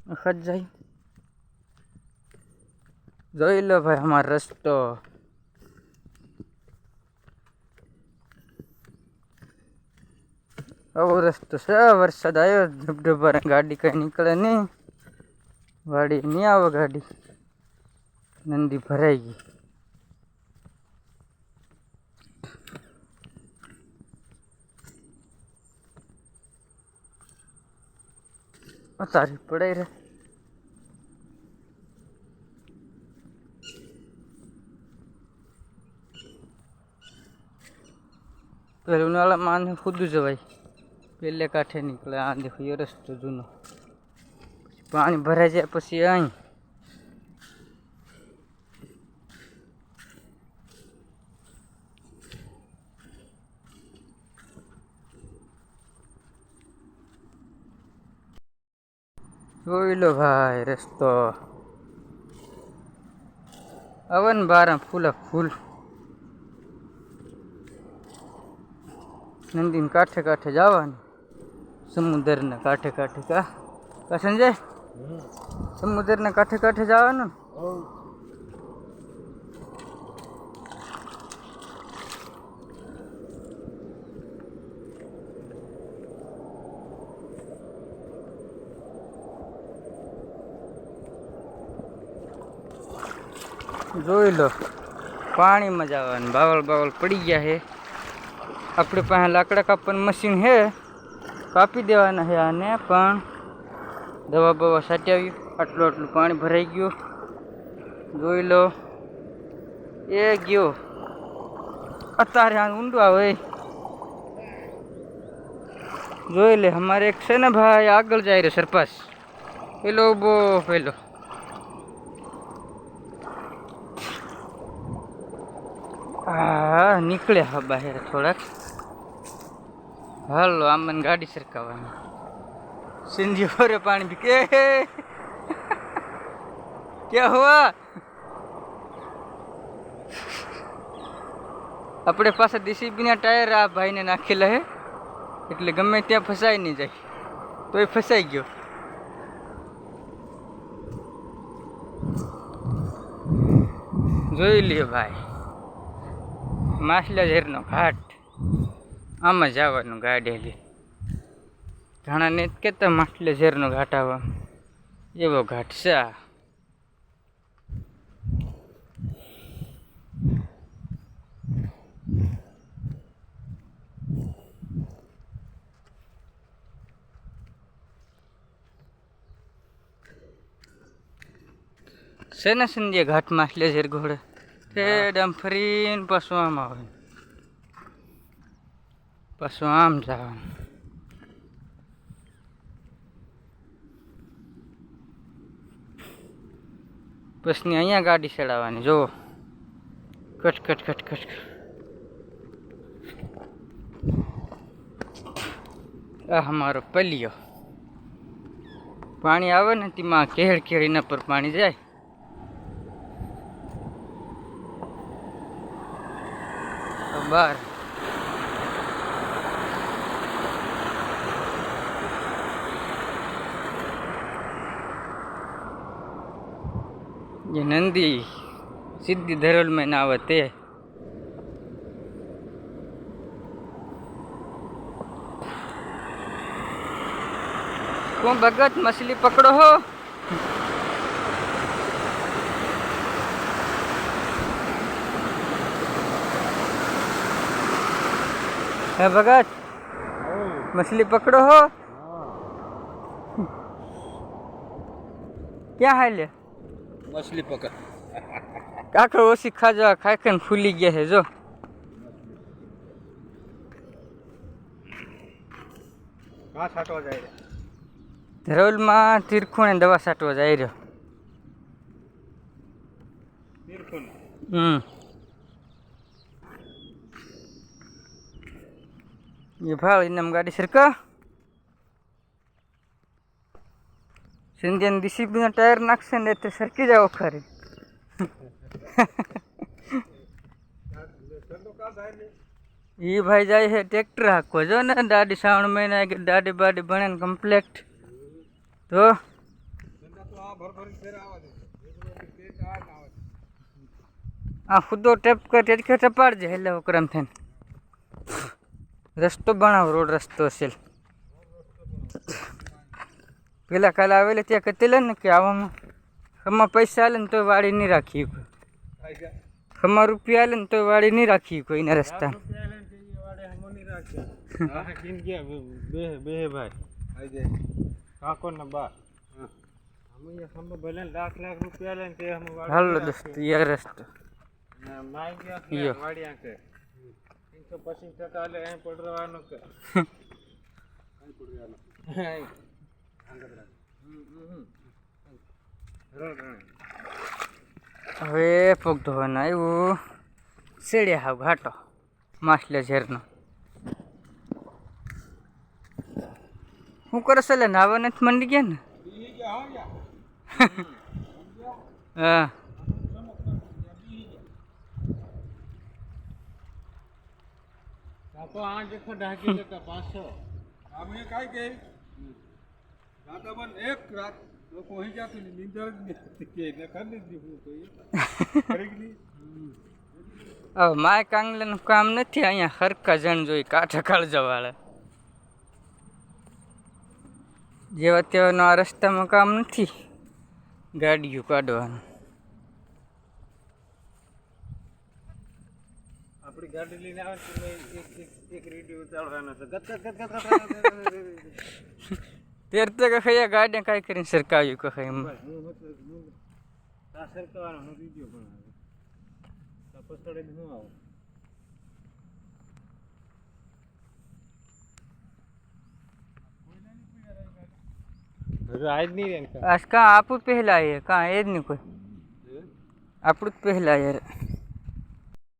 વખત જાય જોઈ લો ભાઈ અમારો રસ્તો આવો રસ્તો છે વરસાદ આવ્યો ધબધબાર ગાડી કઈ નીકળે નહીં વાડી નહીં આવે ગાડી નંદી ભરાઈ ગઈ તારી પડાઈ રે પેલું ઉનાળામાં આને ખુદું જવાય પેલે કાંઠે નીકળે આ દેખો એ રસ્તો જૂનો પાણી ભરાઈ જાય પછી અહીં જોઈ લો ભાઈ રસ્તો અવન બારા ફૂલા ફૂલ નંદીને કાંઠે કાંઠે જવાનું સમુદ્રના કાંઠે કાંઠે કા સંજય સમુદ્રના કાંઠે કાંઠે જવાનું જોઈ લો પાણીમાં જવાનું બાવળ બાવળ પડી ગયા છે આપણી પાસે લાકડા કાપવાનું મશીન છે કાપી દેવાના છે આને પણ દવા બવા સાટી આટલું આટલું પાણી ભરાઈ ગયું જોઈ લો એ ગયો અત્યારે આ ઊંડું આવે જોઈ લે અમારે એક છે ને ભાઈ આગળ જાય રે સરપાસ પેલો બો પેલો હા નીકળે હા બહાર થોડાક હાલો આમાં ગાડી સરકાવવાની સિંધી ભરે પાણી પી કે ક્યાં હુઆ આપણે પાસે ડીસીબીના ટાયર આ ભાઈને નાખેલા હે એટલે ગમે ત્યાં ફસાઈ નહીં જાય તોય ફસાઈ ગયો જોઈ લ્યો ભાઈ માછલા ઝેરનો ઘાટ આમાં જવાનું ગાડી ઘણા ને કહેતા માછલા ઝેરનો ઘાટ આવા એવો ઘાટ છે આ શેના સંધ્યા ઘાટ માછલા ઝેર ઘોડે તે ડમ ફરીને પાછું આમ આવે પાછું આમ જવાનું પછી અહીંયા ગાડી ચડાવવાની જુઓ કટ કટ કટ કટ આ અમારો પલિયો પાણી આવે ને તેમાં કેળ કેળીના પર પાણી જાય બાર જે નંદી સીધી ધરોલમાં ના આવે તે કોણ ભગત મછલી પકડો હો है भगत मछली पकड़ो हो क्या है ले मछली पकड़ काका ओसी खा जा खाई खान फूली गया है जो कहाँ छाटवा जाए धरोल में तीरखुण दवा साटवा जाए रहो तीरखुण ये भाल इनम गाड़ी सरका सिंधियन डिसिप्लिन टायर नाखशे ने ते सरकी जाओ खरी ये भाई जाए है ट्रैक्टर हाको जो ने दादी श्रावण महीना दादी बाडी बने कम्प्लीट तो આ ખુદો ટેપ કર કે ટપાડજે એટલે ઓકરામ થઈને રસ્તો બનાવો રોડ રસ્તો છે પેલા કાલે આવેલે ત્યાં કહેતી ને કે આવામાં ખમા પૈસા આલે ને તો વાડી નહીં રાખી ખમા રૂપિયા આલે ને તો વાડી નહીં રાખી કોઈના રસ્તા હાલો દોસ્ત યાર રસ્તો યો 50% હવે પગ ધોવાના આવ્યું શેડે હાવ ઘાટો માછલે ઝેરનો શું કરે છે લે નાવા નથી મંડી ગયા ને હા હવે માય કાંગલાનું કામ નથી અહીંયા હરખા જણ જોઈ કાંઠા કાળજા વાળા જેવા તેવાનું આ રસ્તામાં કામ નથી ગાડીઓ કાઢવાનું આપણી ગાડી લઈને આવે એક રેડિયો ઉતારવાનો છે તેરતે કે ખૈયા ગાડી કાંઈ કરીને સરકાવ્યું કે ખાઈ સરકાવાનો હું રેડિયો પણ આવે પછાડે શું આવે આજ નહીં આજ કાં આપણું પહેલા એ કાં એ જ નહીં કોઈ આપણું જ પહેલા યાર